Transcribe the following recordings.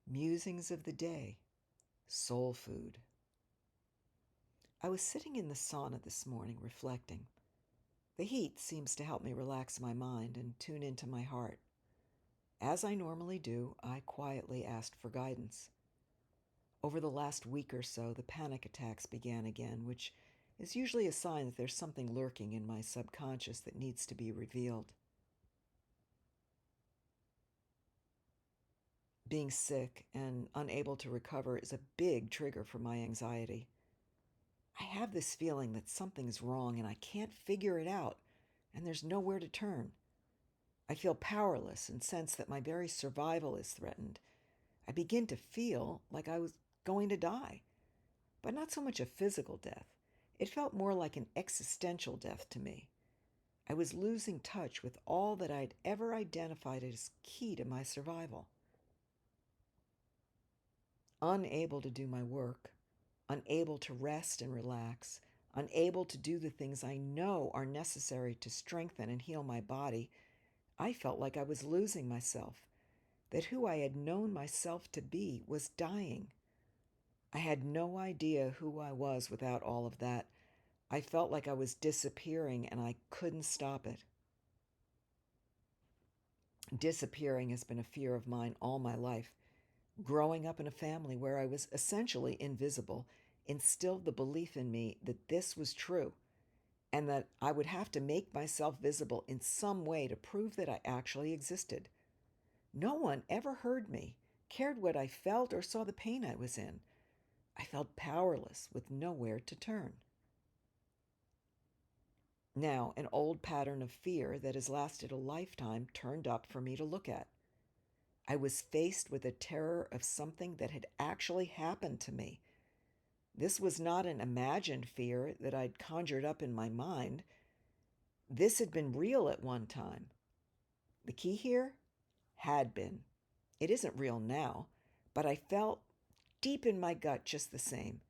Musings of the day, soul food. I was sitting in the sauna this morning reflecting. The heat seems to help me relax my mind and tune into my heart. As I normally do, I quietly asked for guidance. Over the last week or so, the panic attacks began again, which is usually a sign that there's something lurking in my subconscious that needs to be revealed. Being sick and unable to recover is a big trigger for my anxiety. I have this feeling that something's wrong and I can't figure it out, and there's nowhere to turn. I feel powerless and sense that my very survival is threatened. I begin to feel like I was going to die, but not so much a physical death. It felt more like an existential death to me. I was losing touch with all that I'd ever identified as key to my survival. Unable to do my work, unable to rest and relax, unable to do the things I know are necessary to strengthen and heal my body, I felt like I was losing myself, that who I had known myself to be was dying. I had no idea who I was without all of that. I felt like I was disappearing and I couldn't stop it. Disappearing has been a fear of mine all my life. Growing up in a family where I was essentially invisible instilled the belief in me that this was true and that I would have to make myself visible in some way to prove that I actually existed. No one ever heard me, cared what I felt, or saw the pain I was in. I felt powerless with nowhere to turn. Now, an old pattern of fear that has lasted a lifetime turned up for me to look at. I was faced with a terror of something that had actually happened to me. This was not an imagined fear that I'd conjured up in my mind. This had been real at one time. The key here? Had been. It isn't real now, but I felt deep in my gut just the same.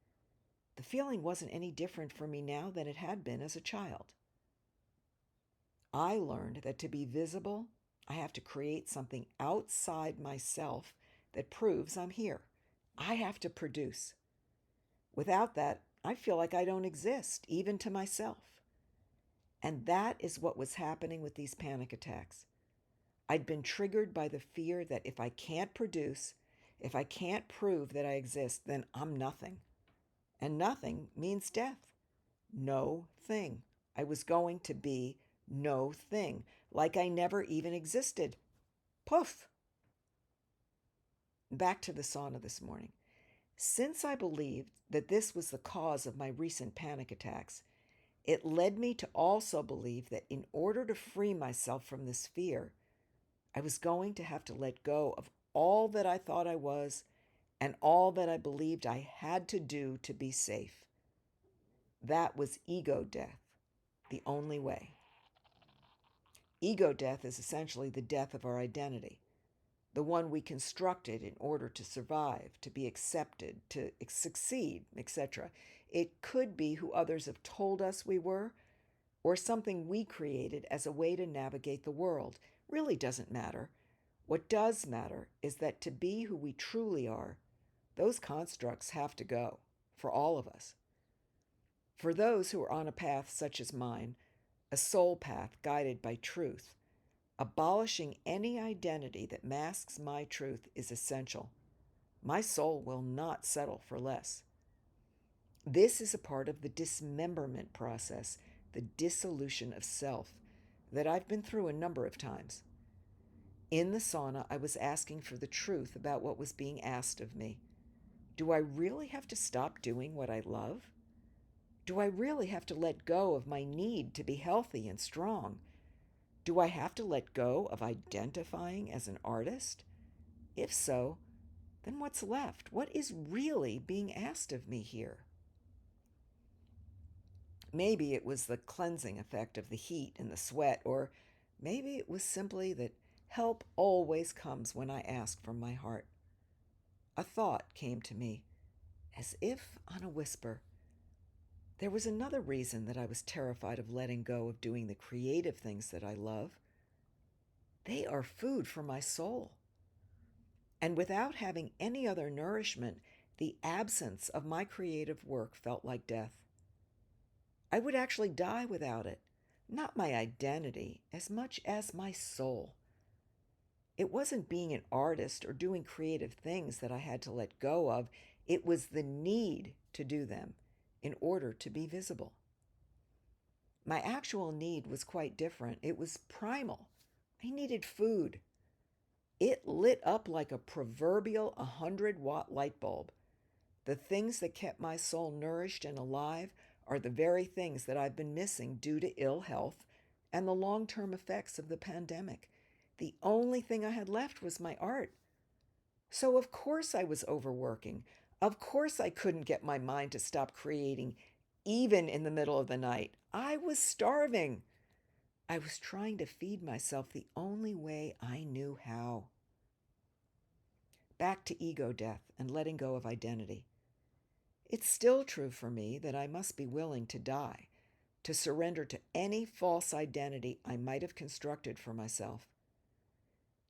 The feeling wasn't any different for me now than it had been as a child. I learned that to be visible, I have to create something outside myself that proves I'm here. I have to produce. Without that, I feel like I don't exist, even to myself. And that is what was happening with these panic attacks. I'd been triggered by the fear that if I can't produce, if I can't prove that I exist, then I'm nothing. And nothing means death. No thing. I was going to be no thing, like I never even existed. Poof! Back to the sauna this morning. Since I believed that this was the cause of my recent panic attacks, it led me to also believe that in order to free myself from this fear, I was going to have to let go of all that I thought I was and all that I believed I had to do to be safe. That was ego death, the only way. Ego death is essentially the death of our identity, the one we constructed in order to survive, to be accepted, to succeed, etc. It could be who others have told us we were, or something we created as a way to navigate the world. Really doesn't matter. What does matter is that to be who we truly are, those constructs have to go, for all of us. For those who are on a path such as mine, a soul path guided by truth, abolishing any identity that masks my truth is essential. My soul will not settle for less. This is a part of the dismemberment process, the dissolution of self, that I've been through a number of times. In the sauna, I was asking for the truth about what was being asked of me. Do I really have to stop doing what I love? Do I really have to let go of my need to be healthy and strong? Do I have to let go of identifying as an artist? If so, then what's left? What is really being asked of me here? Maybe it was the cleansing effect of the heat and the sweat, or maybe it was simply that help always comes when I ask from my heart. A thought came to me, as if on a whisper. There was another reason that I was terrified of letting go of doing the creative things that I love. They are food for my soul. And without having any other nourishment, the absence of my creative work felt like death. I would actually die without it, not my identity as much as my soul. It wasn't being an artist or doing creative things that I had to let go of. It was the need to do them in order to be visible. My actual need was quite different. It was primal. I needed food. It lit up like a proverbial 100-watt light bulb. The things that kept my soul nourished and alive are the very things that I've been missing due to ill health and the long-term effects of the pandemic. The only thing I had left was my art. So of course I was overworking. Of course I couldn't get my mind to stop creating, even in the middle of the night. I was starving. I was trying to feed myself the only way I knew how. Back to ego death and letting go of identity. It's still true for me that I must be willing to die, to surrender to any false identity I might have constructed for myself.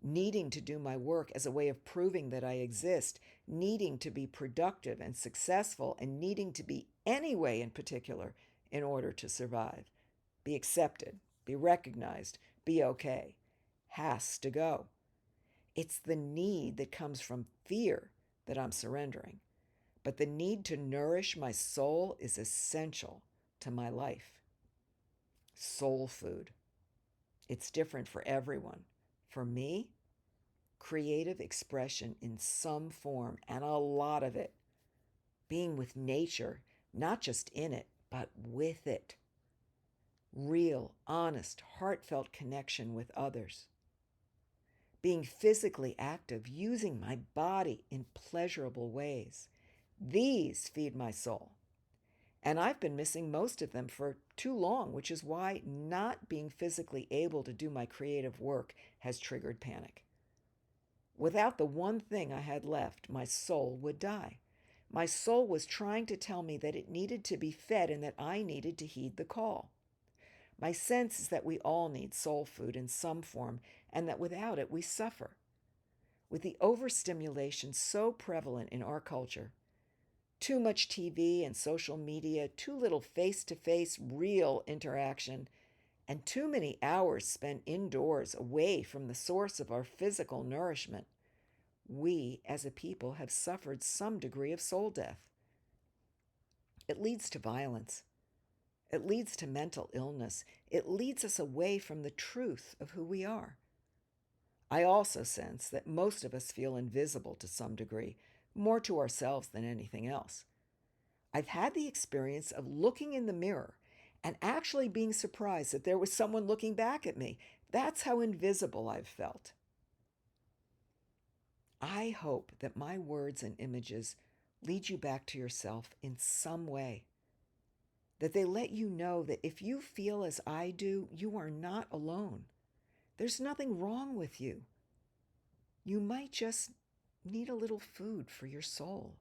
Needing to do my work as a way of proving that I exist, needing to be productive and successful, and needing to be any way in particular in order to survive, be accepted, be recognized, be okay, has to go. It's the need that comes from fear that I'm surrendering. But the need to nourish my soul is essential to my life. Soul food. It's different for everyone. For me, creative expression in some form, and a lot of it. Being with nature, not just in it, but with it. Real, honest, heartfelt connection with others. Being physically active, using my body in pleasurable ways. These feed my soul. And I've been missing most of them for too long, which is why not being physically able to do my creative work has triggered panic. Without the one thing I had left, my soul would die. My soul was trying to tell me that it needed to be fed and that I needed to heed the call. My sense is that we all need soul food in some form, and that without it we suffer. With the overstimulation so prevalent in our culture, too much TV and social media, too little face-to-face real interaction, and too many hours spent indoors away from the source of our physical nourishment, we as a people have suffered some degree of soul death. It leads to violence. It leads to mental illness. It leads us away from the truth of who we are. I also sense that most of us feel invisible to some degree, more to ourselves than anything else. I've had the experience of looking in the mirror and actually being surprised that there was someone looking back at me. That's how invisible I've felt. I hope that my words and images lead you back to yourself in some way, that they let you know that if you feel as I do, you are not alone. There's nothing wrong with you. You might just need a little food for your soul.